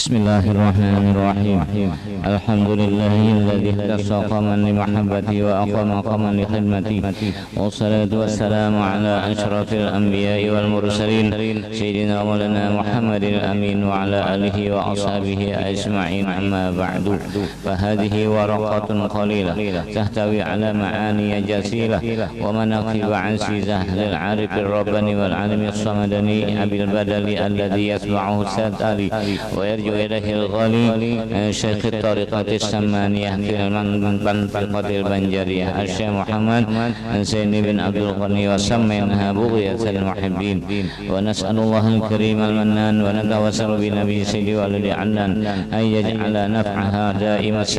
Bismillahirrahmanirrahim. Alhamdulillahilladzi ihtassaqa man li mahabbati wa aqama qaman li khidmati. Wassalatu wassalamu ala asyrafil anbiya'i wal mursalin sayyidina maulana Muhammadil amin wa ala alihi wa ashabihi ajma'in, amma ba'du. Fa hadhihi waraqatun qalilah tahtawi ala ma'ani jasilah wa manaqib ansi zahlil arifir rabbani wal alimi as-samadani abil badali alladhi yasma'uhu sadali wa yarju ilaihi al-ghali syekh at-tariqat as-samaniyah fil mantiqatil banjariyah Syekh Muhammad Zain bin Abdul Ghani wa sammaynaha bughiyatal muhibbin wa nas'alullah al-karim al-mannan wa natawassalu bi nabi sayyidi walidi annan ay yaj'ala naf'aha da'imas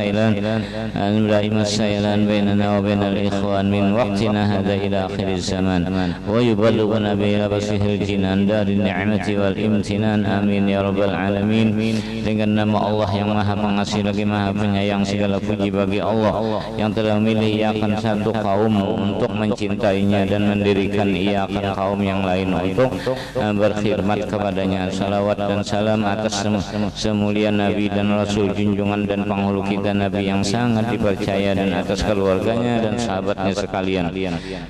saylan bainana wa bainal ikhwan min waqtina hadha ila akhir zaman wa yuballighuna bi labasihil jinan darin ni'mati wal imtinan, amin ya rabbal alamin. Dengan nama Allah yang maha pengasih lagi maha penyayang, segala puji bagi Allah yang telah memilih iakan satu kaum untuk mencintainya dan mendirikan iakan kaum yang lain untuk berkhidmat kepadanya. Salawat dan salam atas semulia Nabi dan Rasul, junjungan dan penghulu kita Nabi yang sangat dipercaya, dan atas keluarganya dan sahabatnya sekalian.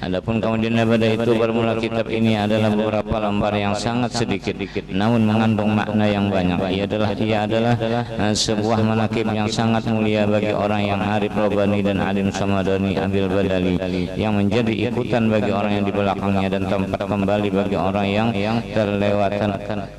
Adapun kemudian daripada itu bermula kitab ini adalah beberapa lembar yang sangat sedikit namun mengandung makna yang banyak. Ia adalah sebuah manakib yang sangat mulia bagi orang yang arif robbani dan alim samadani abil badali, yang menjadi ikutan bagi orang yang di belakangnya dan tempat kembali bagi orang yang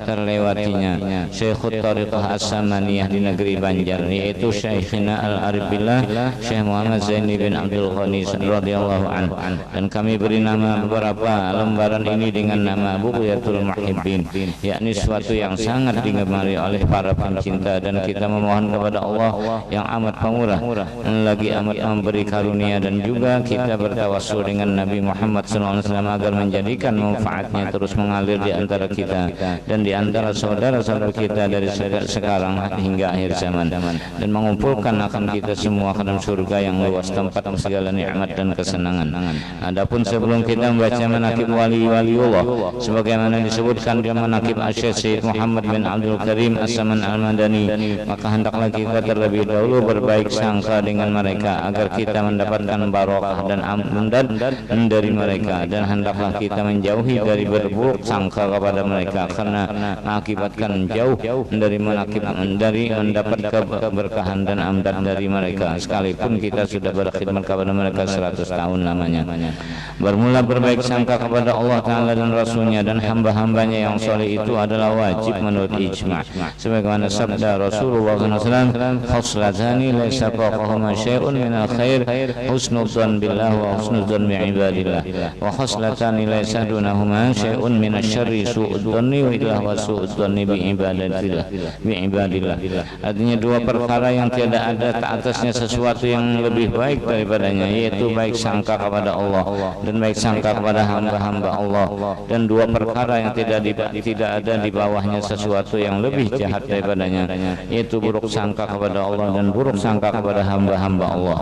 terlewatinya. Syekhut Tariqah As-Samaniyah di negeri Banjar, yaitu Syekhina Al-Arif Billah Syekh Muhammad Zain bin Abdul Ghani radhiyallahu anhu, dan kami beri nama beberapa lembaran ini dengan nama Bughiyatul Muhibbin, yakni suatu yang sangat digemari oleh para pencinta, dan kita memohon kepada Allah yang amat pemurah lagi amat memberi karunia, dan juga kita bertawassul dengan Nabi Muhammad SAW agar menjadikan manfaatnya terus mengalir di antara kita dan di antara saudara-saudara kita dari sekarang hingga akhir zaman, dan mengumpulkan akan kita semua ke dalam surga yang luas tempat segala nikmat dan kesenangan. Adapun sebelum kita membaca manaqib wali-waliullah sebagaimana disebutkan di manaqib Syekh Muhammad bin Abdul Karim As-Saman Al-Madani, maka hendaklah kita terlebih dahulu berbaik sangka dengan mereka agar kita mendapatkan barokah dan amdan dari mereka, dan hendaklah kita menjauhi dari berburuk sangka kepada mereka karena mengakibatkan jauh dari mendapat keberkahan dan amdan dari mereka sekalipun kita sudah berkhidmat kepada mereka 100 tahun lamanya. Bermula berbaik sangka kepada Allah Ta'ala dan Rasulnya dan hamba-hambanya yang soleh itu adalah wajib menurut ijma', sebagaimana sabda Rasulullah SAW, khoslatani laisa fawqahuma syai'un minal khair husnudzan billah wa husnudzan bi'ibadillah, wa khoslatani laisa dunahuma syai'un minas syarri su'udzanni wa illah wa su'udzanni bi'ibadillah. Artinya dua perkara yang tiada ada atasnya sesuatu yang lebih baik daripadanya, yaitu baik sangka kepada Allah dan baik sangka kepada hamba-hamba Allah, dan dua perkara yang tidak ada di bawahnya sesuatu yang lebih jahat daripadanya, yaitu buruk sangka kepada Allah dan buruk sangka kepada hamba-hamba Allah.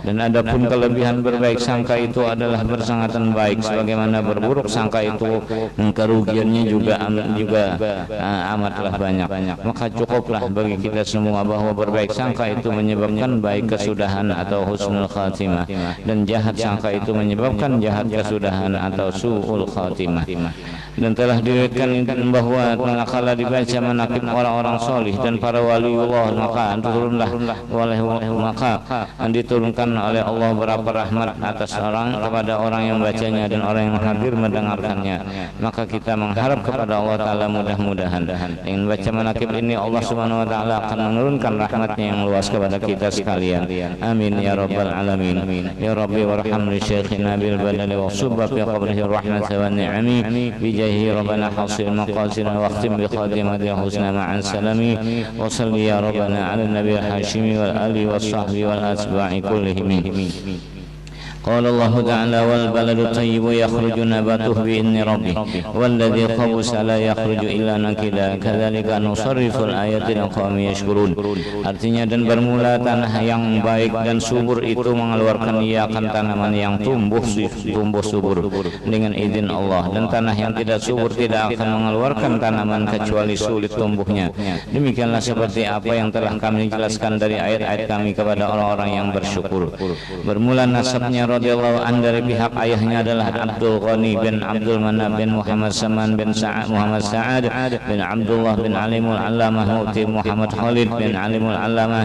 Dan adapun kelebihan berbaik sangka itu adalah bersangatan baik, sebagaimana berburuk sangka itu kerugiannya juga amatlah banyak. Maka cukuplah bagi kita semua bahwa berbaik sangka itu menyebabkan baik kesudahan atau husnul khatimah, dan jahat sangka itu menyebabkan jahat kesudahan atau su'ul khatimah. Dan telah diriwayatkan bahwa manakala dibaca manaqib orang-orang solih dan para waliullah, maka diturunkan oleh Allah berapa rahmat atas orang kepada orang yang membacanya dan orang yang hadir mendengarkannya. Maka kita mengharap kepada Allah Ta'ala mudah-mudahan dengan baca manaqib ini Allah Subhanahu wa Ta'ala akan menurunkan rahmatnya yang luas kepada kita sekalian. Amin ya rabbal alamin. Ya Rabbi warham li syekhina bil badali wa subba fi qabrihi rahmatan wa ni'ami bijahi rabbana hasil maqasidina wa akhtim bi khatimati husna ma'an salami wa salli ya rabbana ala nabi hashimi wal ali wa sahbihi wal asba'i kullihim. قال الله تعالى والبلد الطيب يخرج نباته بإذن ربه والذي خبث لا يخرج إلا نكدا كذلك نصرف الآيات لقوم يشكرun. Artinya dan bermula tanah yang baik dan subur itu mengeluarkan ia akan tanaman yang tumbuh subur dengan izin Allah, dan tanah yang tidak subur tidak akan mengeluarkan tanaman kecuali sulit tumbuhnya. Demikianlah seperti apa yang telah kami jelaskan dari ayat-ayat kami kepada orang-orang yang bersyukur. Bermula nasabnya radhiyallahu an dari pihak ayahnya adalah Abdul Ghani bin Abdul Manab bin Muhammad Saman bin Muhammad Sa'ad bin Abdullah bin Alimul Allamah Mufti Muhammad Khalid bin Alimul Allamah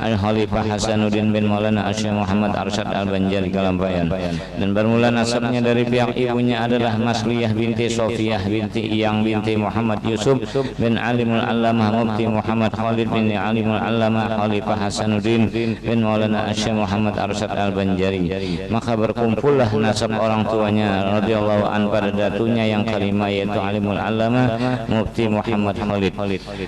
Al-Khalifah Hasanuddin bin Maulana Syekh Muhammad Arsyad Al-Banjari Kalampayan. Dan bermula nasabnya dari pihak ibunya adalah Masliyah binti Sofiyah binti Iyang binti Muhammad Yusuf bin Alimul Allamah Mufti Muhammad Khalid bin Alimul Allamah Khalifah Hasanuddin bin Maulana Syekh Muhammad Arsyad Al-Banjari. Maka berkumpullah nasab orang tuanya radhiyallahu an pada datunya yang kelima, yaitu Alimul Allamah Mufti Muhammad Khalid.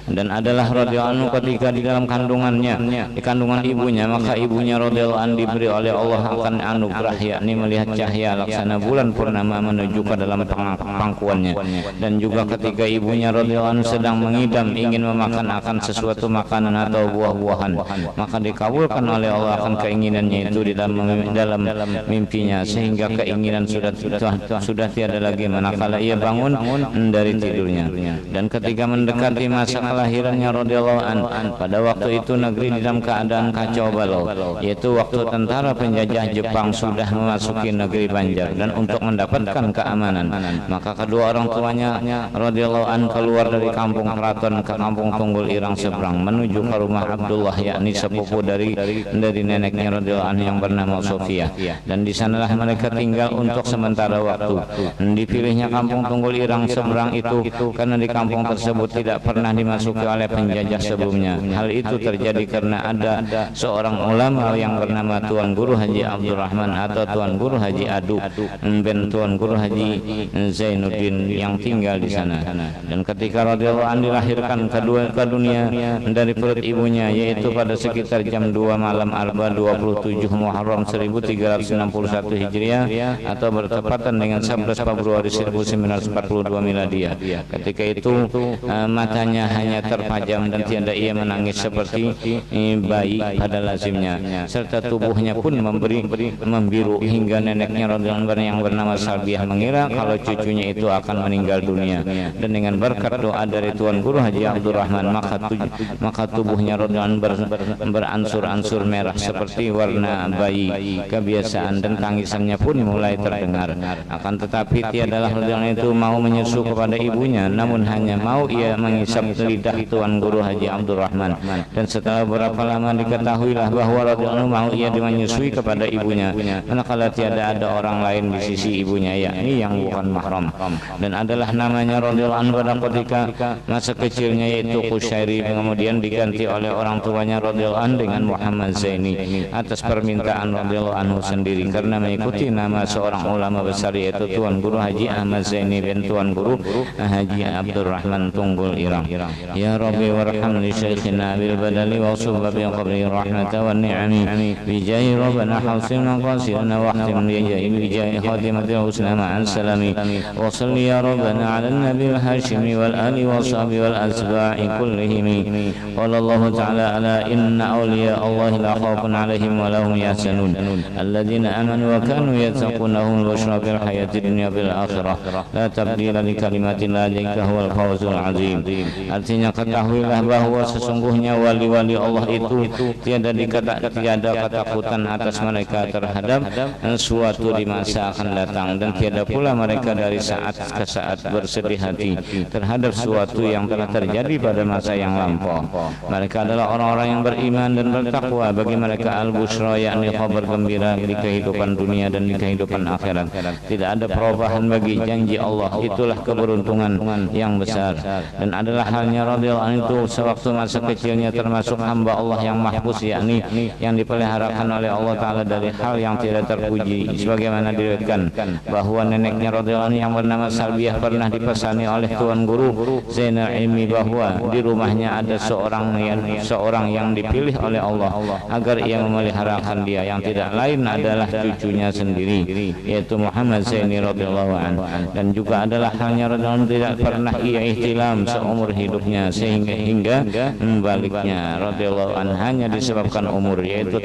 Dan adalah radhiyallahu anhu ketika di dalam kandungannya, di kandungan ibunya, maka ibunya radhiyallahu an diberi oleh Allah akan anugerah, yakni melihat cahaya laksana bulan purnama menuju ke dalam pangkuannya. Dan juga ketika ibunya radhiyallahu anhu sedang mengidam ingin memakan akan sesuatu makanan atau buah-buahan, maka dikabulkan oleh Allah akan keinginannya itu di dalam mimpinya, sehingga keinginan sudah tiada lagi manakala ia bangun dari tidurnya. Dan ketika mendekati masa kelahirannya radhiyallahu an, pada waktu itu negeri dalam keadaan kacau balau, yaitu waktu tentara penjajah Jepang sudah memasuki negeri Banjar. Dan untuk mendapatkan keamanan, maka kedua orang tuanya radhiyallahu an keluar dari kampung keraton ke kampung Tunggul Irang seberang menuju ke rumah Abdullah, yakni sepupu dari neneknya radhiyallahu an yang bernama Sofiyah. Dan di sanalah mereka tinggal untuk sementara waktu. Dipilihnya kampung Tunggul Irang seberang itu karena di kampung tersebut tidak pernah dimasuki oleh penjajah sebelumnya. Hal itu terjadi karena ada seorang ulama yang bernama Tuan Guru Haji Abdurrahman atau Tuan Guru Haji Adu bin Tuan Guru Haji Zainuddin yang tinggal di sana. Dan ketika radhiyallahu an dilahirkan ke dunia dari perut ibunya, yaitu pada sekitar jam 2 malam Arba 27 Muharram 1361 Hijriah atau bertepatan dengan 11 Februari 1942 Miladiyah. Ketika itu matanya hanya terpajam dan tiada ia menangis seperti bayi pada lazimnya, serta tubuhnya pun membiru hingga neneknya radhiyallahu anhu yang bernama Salbiah mengira kalau cucunya itu akan meninggal dunia. Dan dengan berkat doa dari Tuan Guru Haji Abdurrahman, maka tubuhnya radhiyallahu anhu beransur-ansur merah seperti warna bayi kebiasaan, dan tangisannya pun mulai terdengar. Akan tetapi tiadalah radhiyallahu itu mau menyusu kepada ibunya, namun hanya mau ia mengisap lidah Tuan Guru Haji Abdurrahman. Dan setelah beberapa lama diketahuilah bahwa radhiyallahu mau ia menyusui kepada ibunya, manakala tiada ada orang lain di sisi ibunya, yakni yang bukan mahram. Dan adalah namanya radhiyallahu anhu pada ketika masa kecilnya, yaitu Qushairi, kemudian diganti oleh orang tuanya radhiyallahu anhu dengan Muhammad Zaini atas permintaan radhiyallahu anhu sendiri, karena mengikuti nama seorang ulama besar, yaitu Tuan Guru Haji Ahmad Zaini bin Tuan Guru Haji Abdurrahman Tunggul Irang. Ya Rabbi warham li syekhina bil badali wa subba bi qabri rahmatan wa ni'ami bi jahi rabbana hausina qasirna wa ahtim bi jahi khatimatil husna ma'al salami wa salli ya rabbana ala nabi al-hashimi wal ali wa sahbi wal asba'i kullihim. Qala Allah ta'ala ala inna awliya Allah la khawfun alaihim wa lahum yahzanun alladzina amanu wa kanu yattaquna hum al-bushra fil hayati dunya fil akhirah la tabdila li kalimatillah dzalika huwal fawzul azim. Artinya ketahuilah bahwa sesungguhnya wali-wali Allah itu tiada ketakutan atas mereka terhadap suatu di masa akan datang, dan tiada pula mereka dari saat ke saat bersedih hati terhadap suatu yang telah terjadi pada masa yang lampau. Mereka adalah orang-orang yang beriman dan bertakwa. Bagi mereka al-bushra, yakni kabar gembira di kehidupan dunia dan di kehidupan akhirat. Tidak ada perubahan bagi janji Allah. Itulah keberuntungan yang besar. Dan adalah halnya radhiyallahu anhu itu sewaktu masa kecilnya termasuk hamba Allah yang mahfuz, yakni yang dipeliharakan oleh Allah Ta'ala dari hal yang tidak terpuji, sebagaimana diriwayatkan bahwa neneknya radhiyallahu anhu yang bernama Salbiah pernah dipesani oleh Tuan Guru Zainal Ilmi bahwa di rumahnya ada seorang yang dipilih oleh Allah agar ia memeliharakan dia, yang tidak lain adalah cucunya sendiri, yaitu Muhammad Zaini radhiyallahu anhu. Dan juga adalah halnya radhiyallahu anhu tidak pernah ia ihtilam seumur hidupnya hingga membaliknya radhiyallahu anhu hanya disebabkan umur, yaitu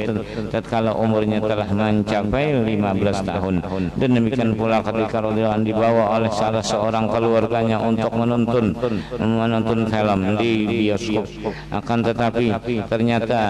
tatkala umurnya telah mencapai 15 tahun. Dan demikian pula ketika radhiyallahu anhu dibawa oleh salah seorang keluarganya untuk menonton film di bioskop, akan tetapi ternyata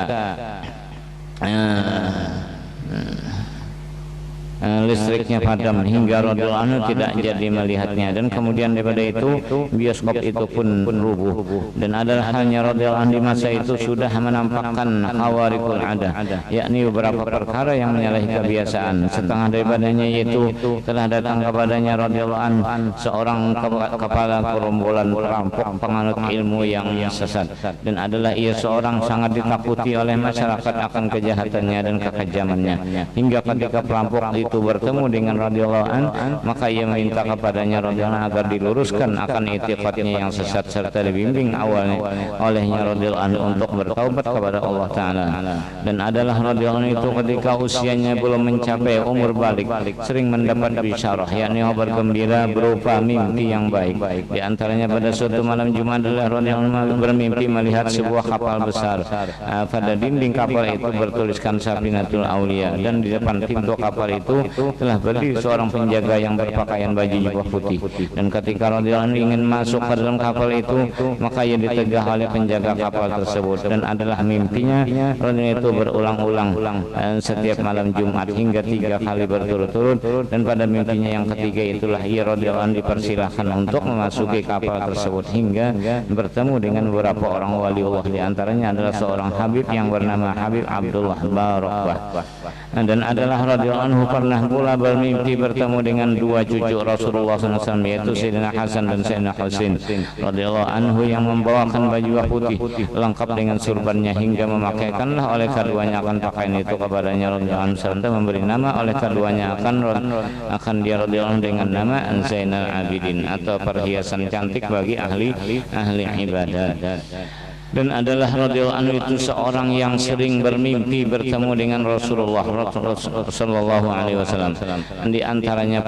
listriknya padam hingga radhiyallahu anhu tidak jadi melihatnya, dan kemudian daripada itu bioskop itu pun rubuh. Dan adalah halnya radhiyallahu anhu di masa itu sudah menampakkan khawarikul ada, yakni beberapa perkara yang menyalahi kebiasaan. Setengah daripadanya yaitu telah datang kepadanya radhiyallahu anhu seorang kepala gerombolan perampok penganut ilmu yang sesat, dan adalah ia seorang sangat ditakuti oleh masyarakat akan kejahatannya dan kekejamannya, hingga ketika perampok itu bertemu dengan radhiyallahu an, maka ia meminta kepadanya radhiyallahu an agar diluruskan akan i'tiqadnya yang sesat serta dibimbing awalnya olehnya radhiyallahu an untuk bertaubat kepada Allah Ta'ala. Dan adalah radhiyallahu an itu ketika usianya belum mencapai umur balik sering mendapat bisyarah, yakni kabar gembira berupa mimpi yang baik. Di antaranya pada suatu malam Jumat adalah radhiyallahu an bermimpi melihat sebuah kapal besar. Pada dinding kapal itu bertuliskan Safinatul Aulia, dan di depan pintu kapal itu telah berdiri seorang penjaga yang berpakaian baju jubah putih. Dan ketika radhiyallahu anhu ingin masuk ke dalam kapal itu, maka ia ditegah oleh penjaga kapal tersebut. Dan adalah mimpinya radhiyallahu itu berulang-ulang setiap malam Jumat hingga 3 kali berturut-turut. Dan pada mimpinya yang ketiga itulah ia radhiyallahu anhu dipersilahkan untuk memasuki kapal tersebut hingga bertemu dengan beberapa orang waliullah. Di antaranya adalah seorang Habib yang bernama Habib Abdullah Barakbah. Dan adalah radhiyallahu anhu pernah pula bermimpi bertemu dengan 2 cucu Rasulullah SAW, yaitu Sayyidina Hasan dan Sayyidina Husain radhiyallahu anhu, yang membawakan baju putih lengkap dengan surbannya, hingga memakaikanlah oleh keduanya akan pakaian itu kepadanya radhiyallahu anhu, serta memberi nama oleh keduanya akan dia radhiyallahu anhu dengan nama Zainal Abidin, atau perhiasan cantik bagi ahli ibadah. Dan adalah radhiyallahu anhu itu seorang yang sering bermimpi bertemu dengan Rasulullah sallallahu alaihi wasallam. Di antaranya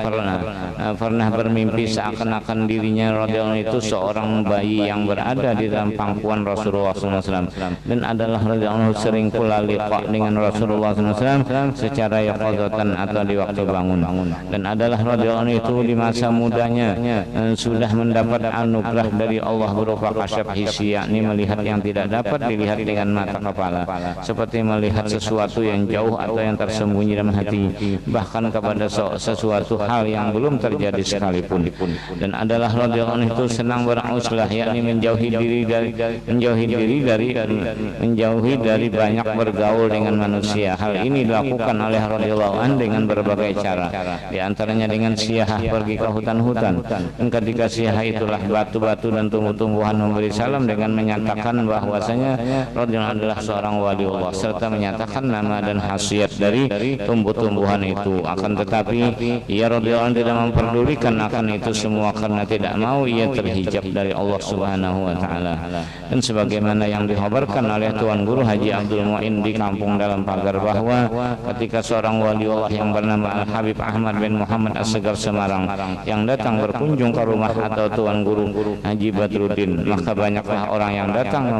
pernah bermimpi seakan-akan dirinya radhiyallahu anhu itu seorang bayi yang berada di dalam pangkuan Rasulullah sallallahu alaihi wasallam. Dan adalah radhiyallahu anhu sering pula liqa dengan Rasulullah sallallahu alaihi wasallam secara yaqadzatan atau di waktu bangun. Dan adalah radhiyallahu anhu itu di masa mudanya sudah mendapat anugerah dari Allah berupa kasyaf hissi, yakni melihat yang tidak dapat dilihat dengan mata kepala, seperti melihat sesuatu yang jauh atau yang tersembunyi dalam hati, bahkan kepada sesuatu hal yang belum terjadi sekalipun. Dan adalah radhiyallahu anhu itu senang beruzlah, yakni menjauhi dari banyak bergaul dengan manusia. Hal ini dilakukan oleh radhiyallahu anhu dengan berbagai cara, di antaranya dengan siyahah pergi ke hutan-hutan. Dan ketika siyahah itulah batu-batu dan tumbuh-tumbuhan memberi salam dengan menyatakan bahwasanya radhiyallahu anhu adalah seorang waliullah, serta menyatakan nama dan khasiat dari tumbuh-tumbuhan itu. Akan tetapi ia radhiyallahu anhu tidak memperdulikan akan itu semua, karena tidak mau ia terhijab dari Allah Subhanahu wa taala. Dan sebagaimana yang dikhabarkan oleh Tuan Guru Haji Abdul Muin di Kampung Dalam Pagar, bahwa ketika seorang waliullah yang bernama Al Habib Ahmad bin Muhammad As-Segar Semarang yang datang berkunjung ke rumah atau Tuan Guru Haji Badruddin, maka banyaklah orang yang datang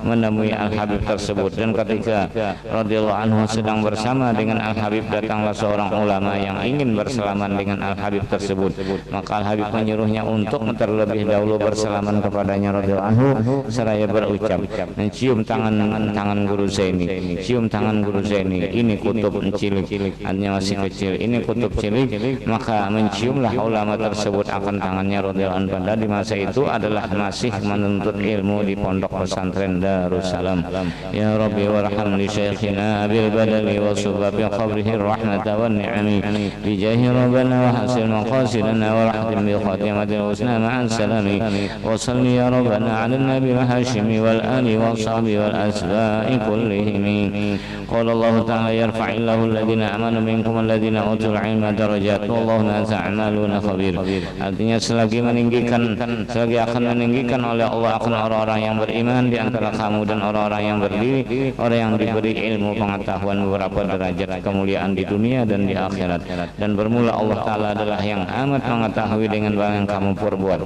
menemui Al-Habib tersebut. Dan ketika radhiyallahu anhu sedang bersama dengan Al-Habib, datanglah seorang ulama yang ingin bersalaman dengan Al-Habib tersebut. Maka Al-Habib menyuruhnya untuk terlebih dahulu bersalaman kepadanya radhiyallahu anhu, seraya berucap, mencium tangan Guru Zaini, cium tangan Guru Zaini, ini kutub cilik, hanya masih kecil, ini kutub cilik. Maka menciumlah ulama tersebut akan tangannya radhiyallahu anhu. Pada di masa itu adalah masih menuntut ilmu di pondok pesantren Darussalam. Ya Rabbi warham li syekhina Abil Badali wa subabi qabrihi rahmata wa ni'ami bi jahi rabbana wa hasil maqasidana wa rahdim bi khatimatil husna ma'an salami wa salli ya rabbana ala nabi hashimi wal ali wa sahbi wal asba'i kullihim. Qala Allah ta'ala yarfa'illahu alladhina amanu minkum alladhina utul ilma darajat wallahu ma ta'maluna khabir. Artinya selagi akan meninggikan oleh Allah akan orang-orang yang beriman persaingan di antara kamu dan orang-orang yang berdiri, orang yang diberi ilmu pengetahuan beberapa derajat kemuliaan di dunia dan di akhirat. Dan bermula Allah Ta'ala adalah yang amat mengetahui dengan barang yang kamu perbuat.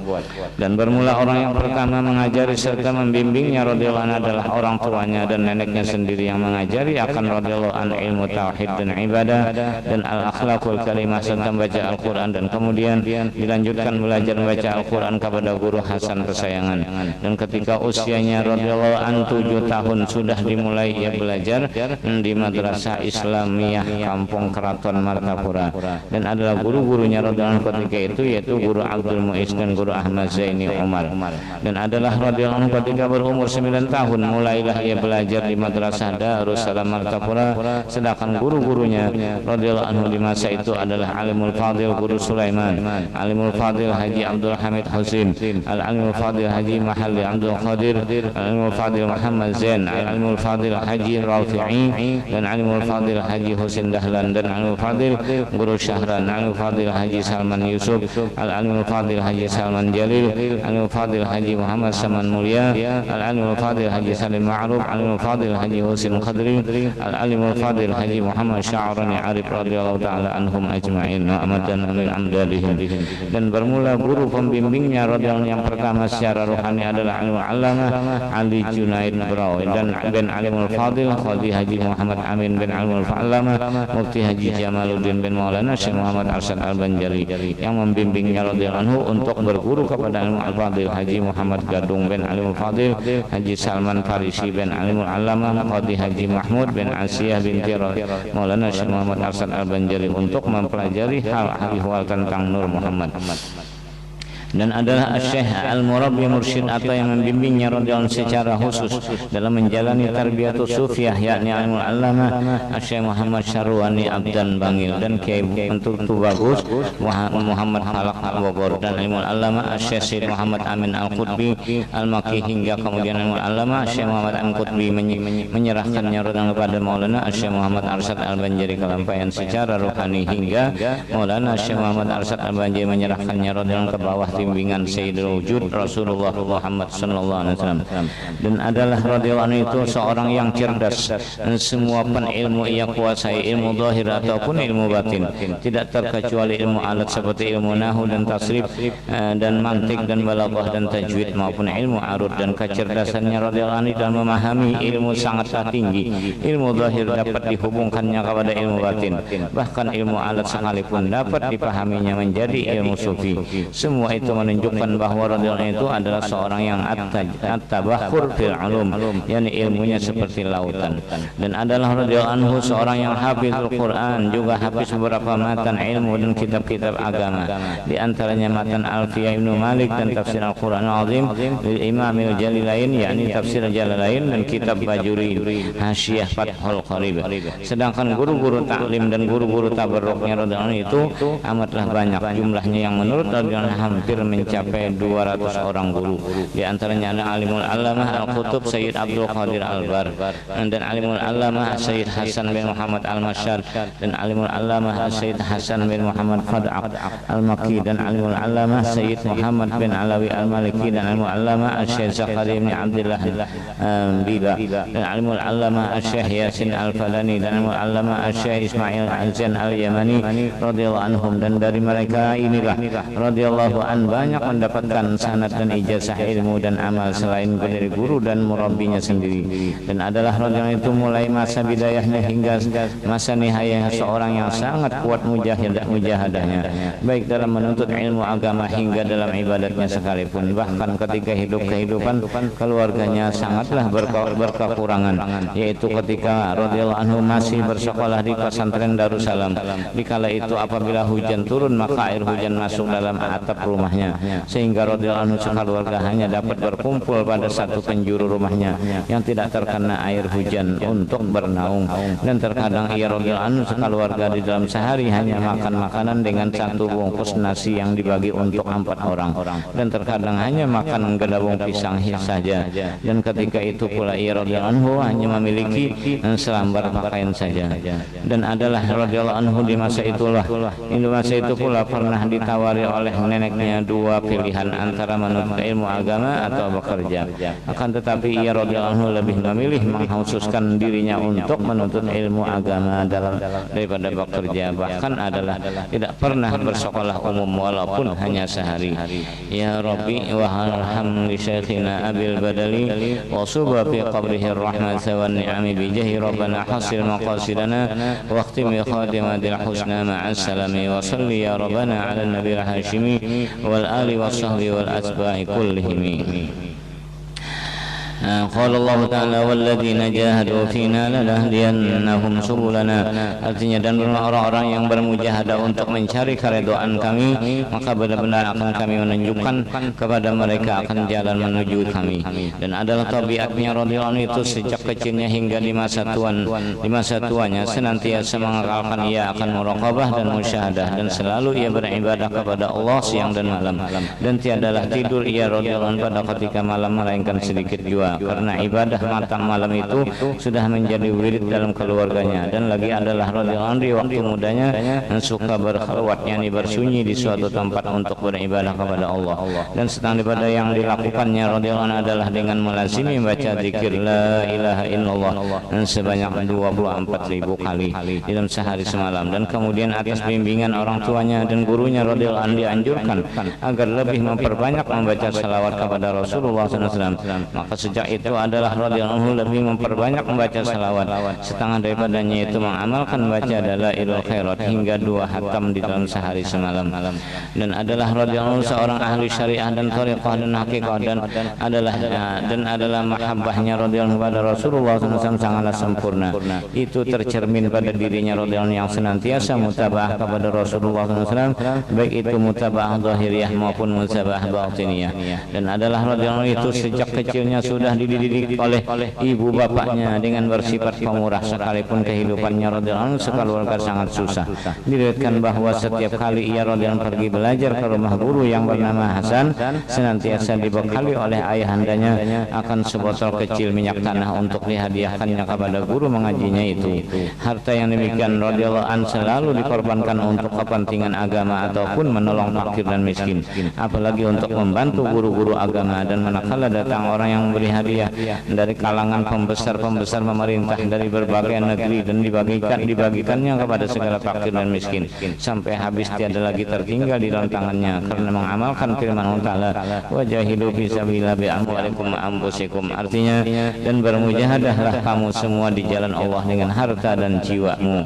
Dan bermula orang yang pertama mengajari serta membimbingnya radhiyallahu anhu adalah orang tuanya dan neneknya sendiri yang mengajari akan radhiyallahu anhu ilmu tauhid dan ibadah dan al-akhlaqul karimah serta membaca Al-Quran, dan kemudian dilanjutkan belajar membaca Al-Quran kepada guru Hasan kesayangan. Dan ketika usianya radhiyallahu anhu 7 tahun sudah dimulai ia belajar di Madrasah Islamiyah Kampung Keraton Martapura, dan adalah guru-gurunya radhiyallahu anhu ketika itu yaitu guru Abdul Muiz dan guru Ahmad Zaini Umar. Dan adalah radhiyallahu anhu ketika berumur 9 tahun mulailah ia belajar di Madrasah Darussalam Martapura, sedangkan guru-gurunya radhiyallahu anhu di masa itu adalah Alimul Fadil Guru Sulaiman, Alimul Fadil Haji Abdul Hamid Husin, Al-Alimul Fadil Haji Mahalli Abdul Qadir, Al-Alimul Fadil Muhammad Zain, Al-Alimul Fadil Haji Rafi'i, dan Alimul Fadil Haji Husin Dahlan, dan Alimul Fadil Guru Syahran, Alimul Fadil Haji Salman Yusuf, Al-Alimul Fadil Haji Salman Jalil, Alimul Fadil Haji Muhammad Saman Mulia, Al-Alimul Fadil Haji Salim Ma'ruf, Alimul Fadil Haji Husin Khadri, Al-Alimul Fadil Haji Muhammad Sya'rani Arif radhiyallahu ta'ala anhum ajma'in wa amadan min amdalihim. Dan bermula guru pembimbingnya radhiyallahu yang pertama secara rohani adalah Alimul Allamah Ali Junaid Brawi, dan bin Alimul Fadil Qadi Haji Muhammad Amin bin Alimul Allamah Mufti Haji Jamaluddin bin Maulana Syekh Muhammad Arsyad Al-Banjari yang membimbingnya radhiyallahu anhu untuk berguru kepada Alimul Fadil Haji Muhammad Gadung bin Alimul Fadil Haji Salman Farisi bin Alimul Allamah Qadi Haji Mahmud bin Asiyah binti Maulana Syekh Muhammad Arsyad Al-Banjari untuk mempelajari hal ihwal tentang Nur Muhammad. Dan adalah Syekh Al-Murabbi Mursyid atau yang membimbingnya radhiyallahu secara khusus dalam menjalani tarbiyatus sufiyah, yakni Alimul Allamah Syekh Muhammad Syarwani Abdan Bangil dan Kiai Pentutu Bagus Muhammad Halak Bogor, dan Alimul Allamah Syekh Syed Muhammad Amin Al-Qutbi Al-Maki, hingga kemudian Alimul Allamah Syekh Muhammad Al-Qutbi menyerahkannya radhiyallahu kepada Maulana Syekh Muhammad Arsyad Al-Banjari kelampaian secara rohani, hingga Maulana Syekh Muhammad Arsyad Al-Banjari menyerahkannya radhiyallahu ke bawah bimbingan Sayyidul Wujud Rasulullah Muhammad sallallahu alaihi wasallam. Dan adalah radhiyallahu anhu itu seorang yang cerdas, dan semua penilmu ia kuasai, ilmu zahir ataupun ilmu batin, tidak terkecuali ilmu alat seperti ilmu nahwu dan tasrif dan mantik dan balaghah dan tajwid maupun ilmu arud. Dan kecerdasannya radhiyallahu anhu dalam memahami ilmu sangatlah tinggi. Ilmu zahir dapat dihubungkannya kepada ilmu batin, bahkan ilmu alat sekalipun dapat dipahaminya menjadi ilmu sufi. Semua itu menunjukkan bahwa radhiyallahu itu adalah seorang yang at-tabakhur fil ulum, yakni ilmunya seperti lautan. Dan adalah radhiyallahu anhu seorang yang hafizul Quran, juga hafiz beberapa matan ilmu dan kitab-kitab agama, di antaranya matan Alfiyah Ibnu Malik dan tafsir Al-Quran Al-Azim lil Imamil Jalilain, yakni tafsir Jalalain, dan kitab Bajuri Hasyiyah Fathul Qarib. Sedangkan guru-guru taklim dan guru-guru tabarruknya radhiyallahu itu amatlah banyak jumlahnya, yang menurut radhiyallahu hampir mencapai 200 orang guru. Di antaranya ada Alimul Allamah Al-Qutub Sayyid Abdul Qadir Al-Bar, dan Alimul Allamah Sayyid Hasan bin Muhammad Al-Masyar, dan Alimul Allamah Sayyid Hasan bin Muhammad Fad'aq Al-Maki, dan Alimul Allamah Sayyid Muhammad bin Alawi Al-Maliki, dan Alimul Allamah Syekh Zakaria bin Abdullah Biba, dan Alimul Allamah Syekh Yasin Al-Falani, dan Alimul Allamah Syekh Ismail Al-Zan Al-Yamani radhiyallahu anhum. Dan dari mereka inilah radhiyallahu an banyak mendapatkan sanad dan ijazah ilmu dan amal selain dari guru dan murabbinya sendiri. Dan adalah radhiyallahu itu mulai masa bidayahnya hingga masa nihayah seorang yang sangat kuat mujahadahnya, baik dalam menuntut ilmu agama hingga dalam ibadatnya sekalipun. Bahkan ketika kehidupan keluarganya sangatlah berkekurangan, yaitu ketika radhiyallahu anhu masih bersekolah di pesantren Darussalam. Dikala itu apabila hujan turun maka air hujan masuk dalam atap rumahnya, sehingga radhiyallahu anhu sekeluarga hanya dapat berkumpul pada satu penjuru rumahnya yang tidak terkena air hujan untuk bernaung. Dan terkadang ia radhiyallahu anhu sekeluarga di dalam sehari hanya makan makanan dengan satu bungkus nasi yang dibagi untuk 4 orang, dan terkadang hanya makan gedabung pisang saja. Dan ketika itu pula ia radhiyallahu anhu hanya memiliki selambar pakaian saja. Dan adalah radhiyallahu anhu di masa itu pula pernah ditawari oleh neneknya punya dua pilihan antara menuntut ilmu agama atau bekerja. Akan tetapi ia radhiyallahu anhu lebih memilih mengkhususkan dirinya untuk menuntut ilmu agama daripada bekerja. Bahkan adalah tidak pernah bersekolah umum walaupun hanya sehari. Ya Rabbi wa arham li syekhina Abil Badali wa subha fi qabrihi rahmat wa ni'ami bi jahi rabbana hasil maqasidana wa akhtim bi khatimatil husna ma'as salami wa salli ya rabbana ala nabiyil hashimi wal ali wa sahbi wal asba'i kullihim. Qala Allah Ta'ala walladzina jahadu fina lanahdiyannahum subulana. Artinya dan orang-orang yang bermujahadah untuk mencari keridhaan kami, maka benar-benar akan kami menunjukkan kepada mereka akan jalan menuju kami. Dan adalah tabiatnya radhiyallahu anhu itu sejak kecilnya hingga di masa tuanya senantiasa mengakalkan ia akan muraqabah dan musyahadah, dan selalu ia beribadah kepada Allah siang dan malam, dan tiadalah tidur ia radhiyallahu anhu pada ketika malam melainkan sedikit jua, karena ibadah malam malam itu sudah menjadi wirid dalam keluarganya. Dan lagi adalah radhiyallahu anhu di waktu mudanya suka berkhalwat, yakni bersunyi di suatu tempat untuk beribadah kepada Allah. Dan setengah daripada yang dilakukannya radhiyallahu anhu adalah dengan melazimi membaca zikir la ilaha illallah dan sebanyak 24.000 kali dalam sehari semalam. Dan kemudian atas bimbingan orang tuanya dan gurunya radhiyallahu anhu dianjurkan agar lebih memperbanyak membaca salawat kepada Rasulullah SAW. Maka sejak itu adalah radhiyallahu anhu lebih memperbanyak membaca salawat. Setengah daripadanya itu mengamalkan baca dalailul khairat hingga 2 khatam di dalam sehari semalam. Dan adalah radhiyallahu anhu seorang ahli syariah dan thariqah dan hakikah, dan adalah mahabbahnya radhiyallahu anhu pada Rasulullah SAW sangatlah sempurna. Itu tercermin pada dirinya radhiyallahu anhu yang senantiasa mutabaah kepada Rasulullah SAW, baik itu mutabaah zahiriyah maupun mutabaah batiniyah. Dan adalah radhiyallahu anhu itu sejak kecilnya sudah dididik oleh ibu bapaknya dengan bersifat pemurah, sekalipun kehidupannya radhiyallahu anhu sekeluarga sangat susah. Diriwayatkan bahwa setiap kali ia radhiyallahu anhu pergi belajar ke rumah guru yang bernama Hasan, senantiasa dibekali oleh ayahandanya akan sebotol kecil minyak tanah untuk dihadiahkannya kepada guru mengajinya itu. Harta yang demikian radhiyallahu anhu selalu dikorbankan untuk kepentingan agama ataupun menolong fakir dan miskin, apalagi untuk membantu guru-guru agama. Dan manakala datang orang yang memberi hadiah dari kalangan pembesar-pembesar pemerintah dari berbagai negeri dan dibagikannya kepada segala fakir dan miskin sampai habis, tiada lagi tertinggal di dalam tangannya, karena mengamalkan firman Allah Ta'ala wajahidu fisabilillah bi amwalikum wa anfusikum. Artinya, dan bermujahadahlah kamu semua di jalan Allah dengan harta dan jiwamu.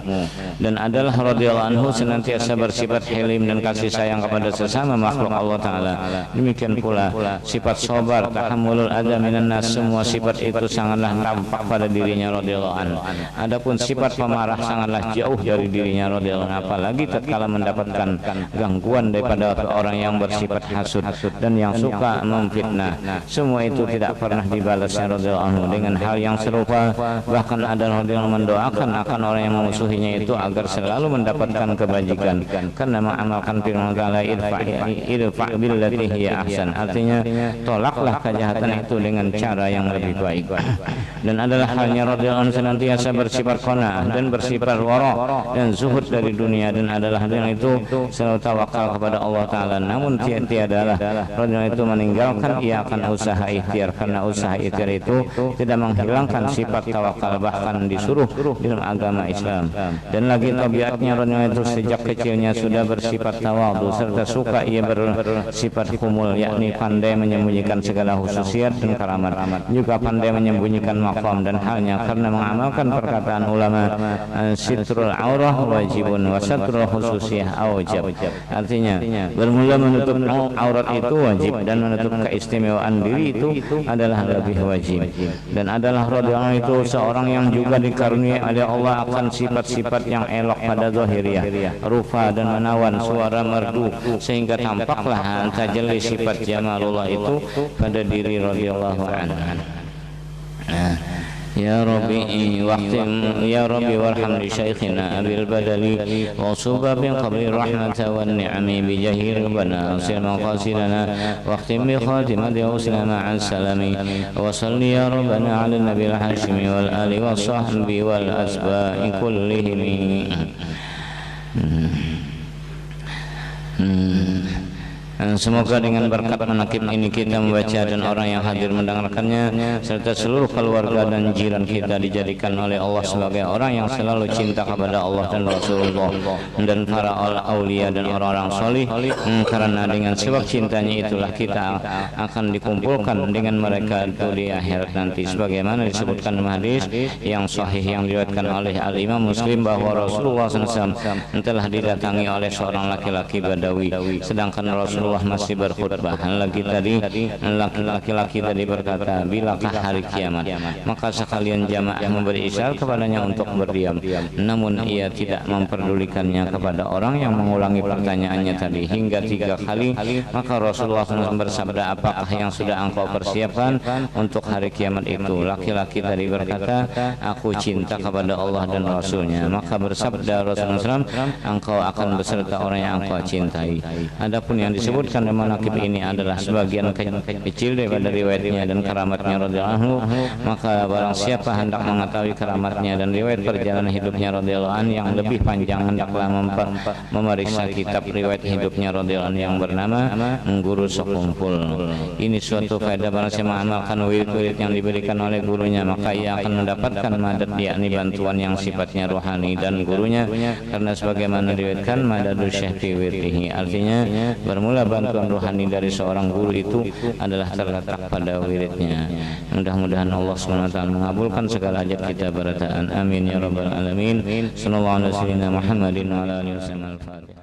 Dan adalah radhiyallahu anhu senantiasa bersifat hilim dan kasih sayang kepada sesama makhluk Allah Ta'ala. Demikian pula sifat sabar, tahammulul adza minan nas, semua sifat itu sangatlah nampak pada dirinya radhiyallahu anhu. Adapun sifat pemarah sangatlah jauh dari dirinya radhiyallahu anhu, apalagi tatkala mendapatkan gangguan daripada orang yang bersifat hasud dan yang suka memfitnah. Semua itu tidak pernah dibalasnya radhiyallahu anhu dengan hal yang serupa. Bahkan ada radhiyallahu anhu mendoakan akan orang yang memusuhinya itu agar selalu mendapatkan kebajikan, karena mengamalkan firman Allah idfa billati hiya ahsan. Artinya, tolaklah kejahatan itu dengan cara yang lebih baik. Dan adalah halnya radhiyallahu anhu senantiasa bersifat qanaah dan bersifat wara dan zuhud dari dunia. Dan adalah hal itu selalu tawakal kepada Allah Ta'ala. Namun tiadalah radhiyallahu itu meninggalkan ia akan usaha ikhtiar, karena usaha ikhtiar itu tidak menghilangkan sifat tawakal, bahkan disuruh dalam agama Islam. Dan lagi tabiatnya radhiyallahu itu sejak kecilnya sudah bersifat tawadhu serta suka ia bersifat khumul, yakni pandai menyembunyikan segala khususiat dan karamat, juga pandai menyembunyikan maqam dan halnya, karena mengamalkan perkataan ulama sitrul aurah wajibun wa satrul khususiyah aujab. Artinya, bermula menutup aurat itu wajib dan menutup keistimewaan diri itu adalah lebih wajib. Dan adalah radhiyallahu itu seorang yang juga dikaruniai oleh Allah akan sifat-sifat yang elok pada zahiriyah, rupa dan menawan, suara merdu, sehingga tampaklah tajalli sifat jamalullah itu pada diri radhiyallahu anhu. Ya Rabbi waqtim ya Rabbi warham li syekhina Abil Badali wa subha bin qabri rahmata wa ni'ami bi jahi rabbana sil maqasidana waqtim bi khatimati uslama an salami wa salli ya rabbana ala nabil hashimi wal ali wa sahbi wal asba'i kullihim. Semoga dengan berkat manaqib ini kita membaca dan orang yang hadir mendengarkannya serta seluruh keluarga dan jiran kita dijadikan oleh Allah sebagai orang yang selalu cinta kepada Allah dan Rasulullah dan para aulia dan orang-orang solih, karena dengan sebab cintanya itulah kita akan dikumpulkan dengan mereka itu di akhirat nanti, sebagaimana disebutkan dalam hadis yang sahih yang diriwayatkan oleh Al-Imam Muslim bahwa Rasulullah SAW telah didatangi oleh seorang laki-laki Badawi sedangkan Rasulullah masih berkhutbah. Laki-laki tadi berkata, bilakah hari kiamat? Maka sekalian jamaah memberi isyarat kepadanya untuk berdiam, namun ia tidak memperdulikannya kepada orang yang mengulangi pertanyaannya tadi hingga 3 kali. Maka Rasulullah SAW bersabda, apakah yang sudah engkau persiapkan untuk hari kiamat itu? Laki-laki tadi berkata, aku cinta kepada Allah dan Rasulnya. Maka bersabda Rasulullah SAW, engkau akan beserta orang yang engkau cintai. Adapun yang disebutkan dalam manaqib ini adalah sebagian kecil daripada riwayatnya dan keramatnya radhiyallahu anhu. Maka barang siapa hendak mengetahui keramatnya dan riwayat perjalanan hidupnya radhiyallahu anhu yang lebih panjang, hendaklah memeriksa kitab riwayat hidupnya radhiyallahu anhu yang bernama Guru Sekumpul. Ini suatu faedah barang siapa mengamalkan wirid-wirid yang diberikan oleh gurunya, maka ia akan mendapatkan madad, yakni bantuan yang sifatnya rohani dan gurunya, karena sebagaimana diriwayatkan madadu syekh fi wirdihi, artinya bermula bantuan rohani dari seorang guru itu adalah terletak pada wiridnya. Mudah-mudahan Allah SWT mengabulkan segala hajat kita barataan. Amin ya rabbal alamin. Sallallahu alaihi wasallam Muhammadin wa ala alihi wasallam. Al-Fatihah.